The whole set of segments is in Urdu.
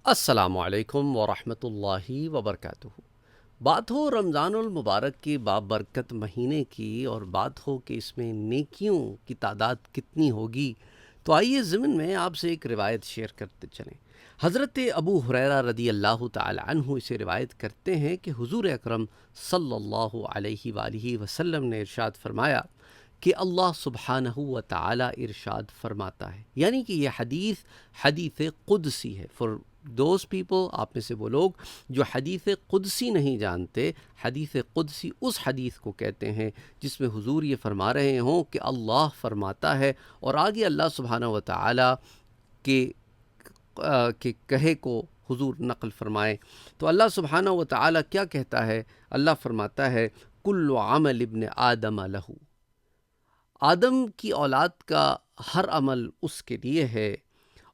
السلام علیکم ورحمۃ اللہ وبرکاتہ۔ بات ہو رمضان المبارک کے بابرکت مہینے کی، اور بات ہو کہ اس میں نیکیوں کی تعداد کتنی ہوگی، تو آئیے ضمن میں آپ سے ایک روایت شیئر کرتے چلیں۔ حضرت ابو ہریرہ رضی اللہ تعالی عنہ اسے روایت کرتے ہیں کہ حضور اکرم صلی اللہ علیہ وآلہ وسلم نے ارشاد فرمایا کہ اللہ سبحانہ و تعالی ارشاد فرماتا ہے، یعنی کہ یہ حدیث قدسی ہے۔ فار دوز پیپل، آپ میں سے وہ لوگ جو حدیث قدسی نہیں جانتے، حدیث قدسی اس حدیث کو کہتے ہیں جس میں حضور یہ فرما رہے ہوں کہ اللہ فرماتا ہے، اور آگے اللہ سبحانہ و تعالی کے کہے کو حضور نقل فرمائے۔ تو اللہ سبحانہ و تعالی کیا کہتا ہے؟ اللہ فرماتا ہے کل عمل ابن آدم لہو، آدم کی اولاد کا ہر عمل اس کے لیے ہے،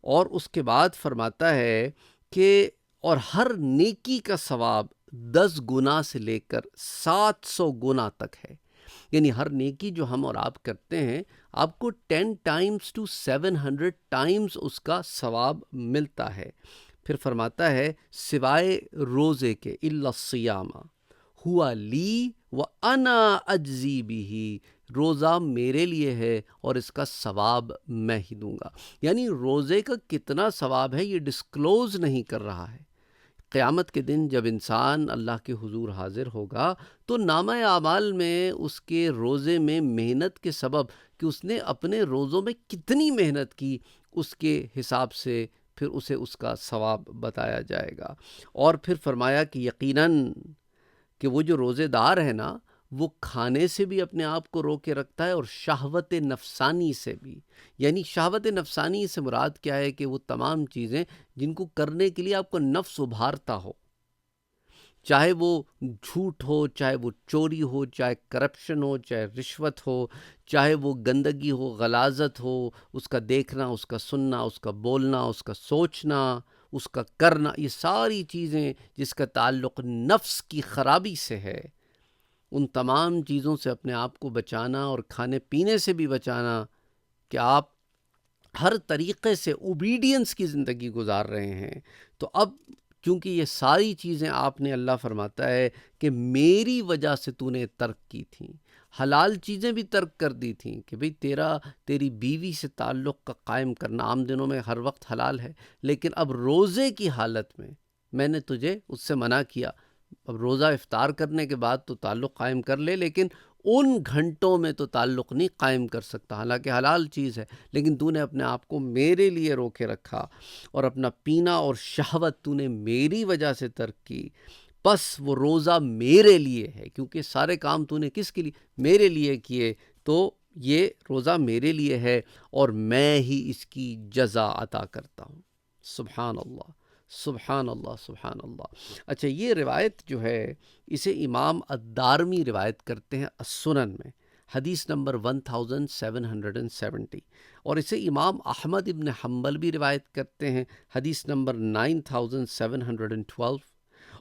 اور اس کے بعد فرماتا ہے کہ اور ہر نیکی کا ثواب 10 گنا سے لے کر 700 گنا تک ہے، یعنی ہر نیکی جو ہم اور آپ کرتے ہیں، آپ کو 10 ٹائمز ٹو 700 ٹائمز اس کا ثواب ملتا ہے۔ پھر فرماتا ہے سوائے روزے کے، الا الصیام ہوا لی وانا اجزی بھی، روزہ میرے لیے ہے اور اس کا ثواب میں ہی دوں گا۔ یعنی روزے کا کتنا ثواب ہے یہ ڈسکلوز نہیں کر رہا ہے۔ قیامت کے دن جب انسان اللہ کے حضور حاضر ہوگا تو نامہ اعمال میں اس کے روزے میں محنت کے سبب کہ اس نے اپنے روزوں میں کتنی محنت کی، اس کے حساب سے پھر اسے اس کا ثواب بتایا جائے گا۔ اور پھر فرمایا کہ یقیناً کہ وہ جو روزے دار ہے نا، وہ کھانے سے بھی اپنے آپ کو روکے رکھتا ہے، اور شہوت نفسانی سے بھی۔ یعنی شہوت نفسانی سے مراد کیا ہے کہ وہ تمام چیزیں جن کو کرنے کے لیے آپ کو نفس ابھارتا ہو، چاہے وہ جھوٹ ہو، چاہے وہ چوری ہو، چاہے کرپشن ہو، چاہے رشوت ہو، چاہے وہ گندگی ہو، غلاظت ہو، اس کا دیکھنا، اس کا سننا، اس کا بولنا، اس کا سوچنا، اس کا کرنا، یہ ساری چیزیں جس کا تعلق نفس کی خرابی سے ہے، ان تمام چیزوں سے اپنے آپ کو بچانا، اور کھانے پینے سے بھی بچانا کہ آپ ہر طریقے سے اوبیڈینس کی زندگی گزار رہے ہیں۔ تو اب چونکہ یہ ساری چیزیں آپ نے، اللہ فرماتا ہے کہ میری وجہ سے تو نے ترک کی تھیں، حلال چیزیں بھی ترک کر دی تھیں کہ بھئی تیری بیوی سے تعلق کا قائم کرنا عام دنوں میں ہر وقت حلال ہے، لیکن اب روزے کی حالت میں نے تجھے اس سے منع کیا۔ اب روزہ افطار کرنے کے بعد تو تعلق قائم کر لے، لیکن ان گھنٹوں میں تو تعلق نہیں قائم کر سکتا، حالانکہ حلال چیز ہے، لیکن تو نے اپنے آپ کو میرے لیے روکے رکھا، اور اپنا پینا اور شہوت تو نے میری وجہ سے ترک کی، بس وہ روزہ میرے لیے ہے، کیونکہ سارے کام تو نے کس کے لیے؟ میرے لیے کیے، تو یہ روزہ میرے لیے ہے، اور میں ہی اس کی جزا عطا کرتا ہوں۔ سبحان اللہ، سبحان اللہ، سبحان اللہ۔ اچھا، یہ روایت جو ہے اسے امام الدارمی روایت کرتے ہیں السنن میں، حدیث نمبر 1770، اور اسے امام احمد ابن حنبل بھی روایت کرتے ہیں، حدیث نمبر 9712،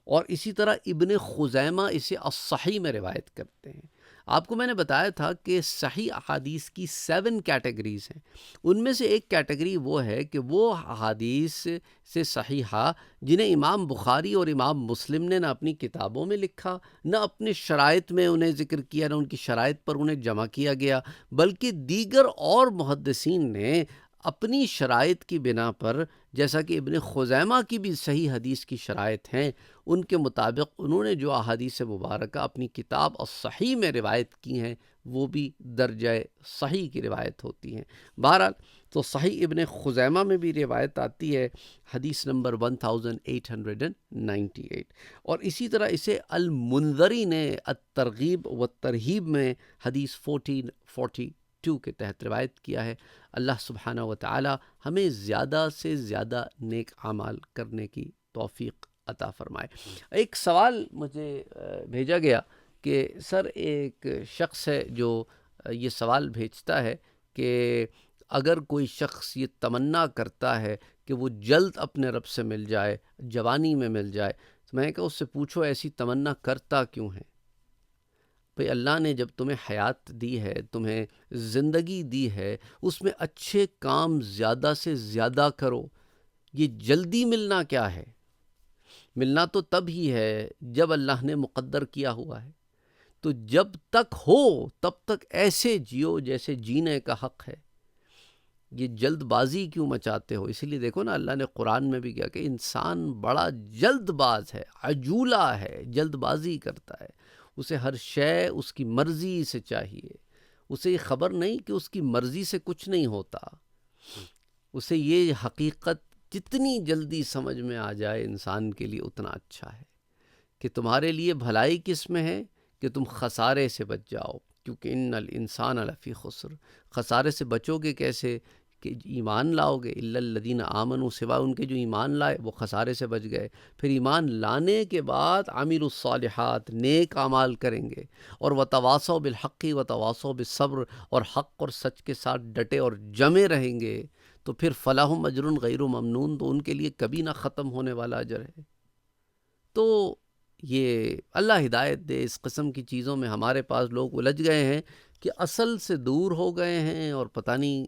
اور اسی طرح ابن خزیمہ اسے الصحیح میں روایت کرتے ہیں۔ آپ کو میں نے بتایا تھا کہ صحیح احادیث کی 7 کیٹیگریز ہیں، ان میں سے ایک کیٹیگری وہ ہے کہ وہ احادیث سے صحیحہ جنہیں امام بخاری اور امام مسلم نے نہ اپنی کتابوں میں لکھا، نہ اپنے شرائط میں انہیں ذکر کیا، نہ ان کی شرائط پر انہیں جمع کیا گیا، بلکہ دیگر اور محدثین نے اپنی شرائط کی بنا پر، جیسا کہ ابن خزیمہ کی بھی صحیح حدیث کی شرائط ہیں، ان کے مطابق انہوں نے جو احادیث مبارکہ اپنی کتاب الصحیح میں روایت کی ہیں وہ بھی درجہ صحیح کی روایت ہوتی ہیں۔ بہرحال تو صحیح ابن خزیمہ میں بھی روایت آتی ہے، حدیث نمبر 1898، اور اسی طرح اسے المنذری نے الترغیب و ترہیب میں حدیث 1442 کے تحت روایت کیا ہے۔ اللہ سبحانہ و تعالی ہمیں زیادہ سے زیادہ نیک اعمال کرنے کی توفیق عطا فرمائے۔ ایک سوال مجھے بھیجا گیا کہ سر، ایک شخص ہے جو یہ سوال بھیجتا ہے کہ اگر کوئی شخص یہ تمنا کرتا ہے کہ وہ جلد اپنے رب سے مل جائے، جوانی میں مل جائے، تو میں نے کہا اس سے پوچھو ایسی تمنا کرتا کیوں ہے؟ بھئی اللہ نے جب تمہیں حیات دی ہے، تمہیں زندگی دی ہے، اس میں اچھے کام زیادہ سے زیادہ کرو، یہ جلدی ملنا کیا ہے؟ ملنا تو تب ہی ہے جب اللہ نے مقدر کیا ہوا ہے. تو جب تک ہو تب تک ایسے جیو جیسے جینے کا حق ہے. یہ جلد بازی کیوں مچاتے ہو؟ اسی لیے دیکھو نا اللہ نے قرآن میں بھی کیا کہ انسان بڑا جلد باز ہے، عجولہ ہے، جلد بازی کرتا ہے. اسے ہر شے اس کی مرضی سے چاہیے. اسے یہ خبر نہیں کہ اس کی مرضی سے کچھ نہیں ہوتا. اسے یہ حقیقت جتنی جلدی سمجھ میں آ جائے انسان کے لیے اتنا اچھا ہے کہ تمہارے لیے بھلائی کس میں ہے کہ تم خسارے سے بچ جاؤ. کیونکہ ان الانسان لفی خسر. خسارے سے بچو گے کیسے؟ کہ ایمان لاؤ گے. الا الذین آمنوا، سوائے ان کے جو ایمان لائے وہ خسارے سے بچ گئے. پھر ایمان لانے کے بعد عاملوا الصالحات، نیک اعمال کریں گے، اور وتواصوا بالحق وتواصوا بالصبر، اور حق اور سچ کے ساتھ ڈٹے اور جمے رہیں گے، تو پھر فلہم اجر غیر ممنون، تو ان کے لیے کبھی نہ ختم ہونے والا اجر ہے. تو یہ اللہ ہدایت دے. اس قسم کی چیزوں میں ہمارے پاس لوگ الجھ گئے ہیں کہ اصل سے دور ہو گئے ہیں، اور پتہ نہیں.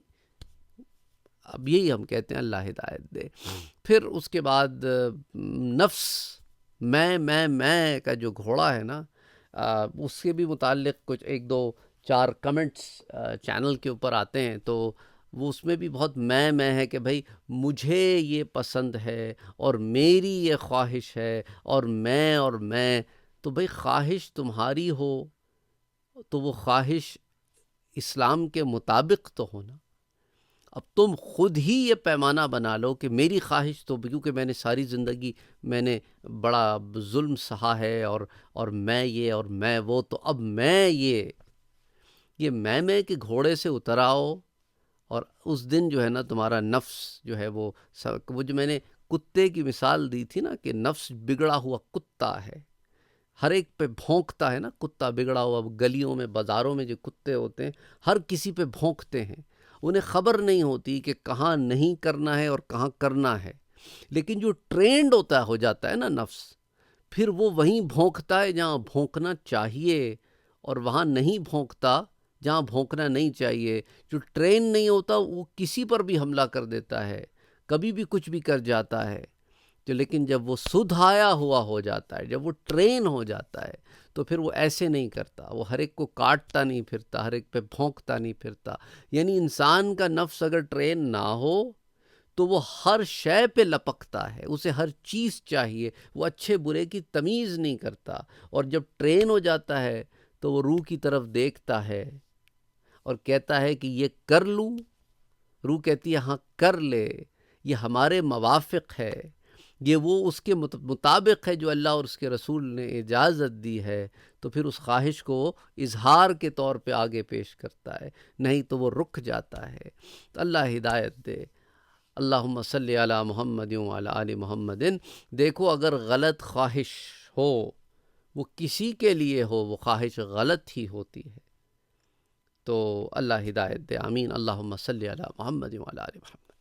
اب یہی ہم کہتے ہیں اللہ ہدایت دے. پھر اس کے بعد نفس میں کا جو گھوڑا ہے نا، اس کے بھی متعلق کچھ ایک دو چار کمنٹس چینل کے اوپر آتے ہیں، تو وہ اس میں بھی بہت میں ہے کہ بھائی مجھے یہ پسند ہے اور میری یہ خواہش ہے اور میں. تو بھائی خواہش تمہاری ہو تو وہ خواہش اسلام کے مطابق تو ہونا. اب تم خود ہی یہ پیمانہ بنا لو کہ میری خواہش تو، کیونکہ میں نے ساری زندگی میں نے بڑا ظلم سہا ہے اور میں یہ اور میں وہ، تو اب میں یہ میں کے گھوڑے سے اتر آؤ. اور اس دن جو ہے نا تمہارا نفس جو ہے وہ جو میں نے کتے کی مثال دی تھی نا، کہ نفس بگڑا ہوا کتا ہے، ہر ایک پہ بھونکتا ہے نا. کتا بگڑا ہوا گلیوں میں بازاروں میں جو کتے ہوتے ہیں ہر کسی پہ بھونکتے ہیں. انہیں خبر نہیں ہوتی کہ کہاں نہیں کرنا ہے اور کہاں کرنا ہے. لیکن جو ٹرینڈ ہو جاتا ہے نا نفس، پھر وہ وہیں بھونکتا ہے جہاں بھونکنا چاہیے، اور وہاں نہیں بھونکتا جہاں بھونکنا نہیں چاہیے. جو ٹرین نہیں ہوتا وہ کسی پر بھی حملہ کر دیتا ہے، کبھی بھی کچھ بھی کر جاتا ہے. تو لیکن جب وہ سدھ آیا ہوا ہو جاتا ہے، جب وہ ٹرین ہو جاتا ہے، تو پھر وہ ایسے نہیں کرتا. وہ ہر ایک کو کاٹتا نہیں پھرتا، ہر ایک پہ بھونکتا نہیں پھرتا. یعنی انسان کا نفس اگر ٹرین نہ ہو تو وہ ہر شے پہ لپکتا ہے، اسے ہر چیز چاہیے، وہ اچھے برے کی تمیز نہیں کرتا. اور جب ٹرین ہو جاتا ہے تو وہ روح کی طرف دیکھتا ہے اور کہتا ہے کہ یہ کر لوں. روح کہتی ہے ہاں کر لے، یہ ہمارے موافق ہے، یہ وہ اس کے مطابق ہے جو اللہ اور اس کے رسول نے اجازت دی ہے. تو پھر اس خواہش کو اظہار کے طور پہ آگے پیش کرتا ہے، نہیں تو وہ رک جاتا ہے. تو اللہ ہدایت دے. اللہم صلی علی محمد وعلی آل محمد. دیکھو اگر غلط خواہش ہو، وہ کسی کے لیے ہو، وہ خواہش غلط ہی ہوتی ہے. تو اللہ ہدایت دے. آمین. اللہم صلی علی محمد وعلی آل محمد.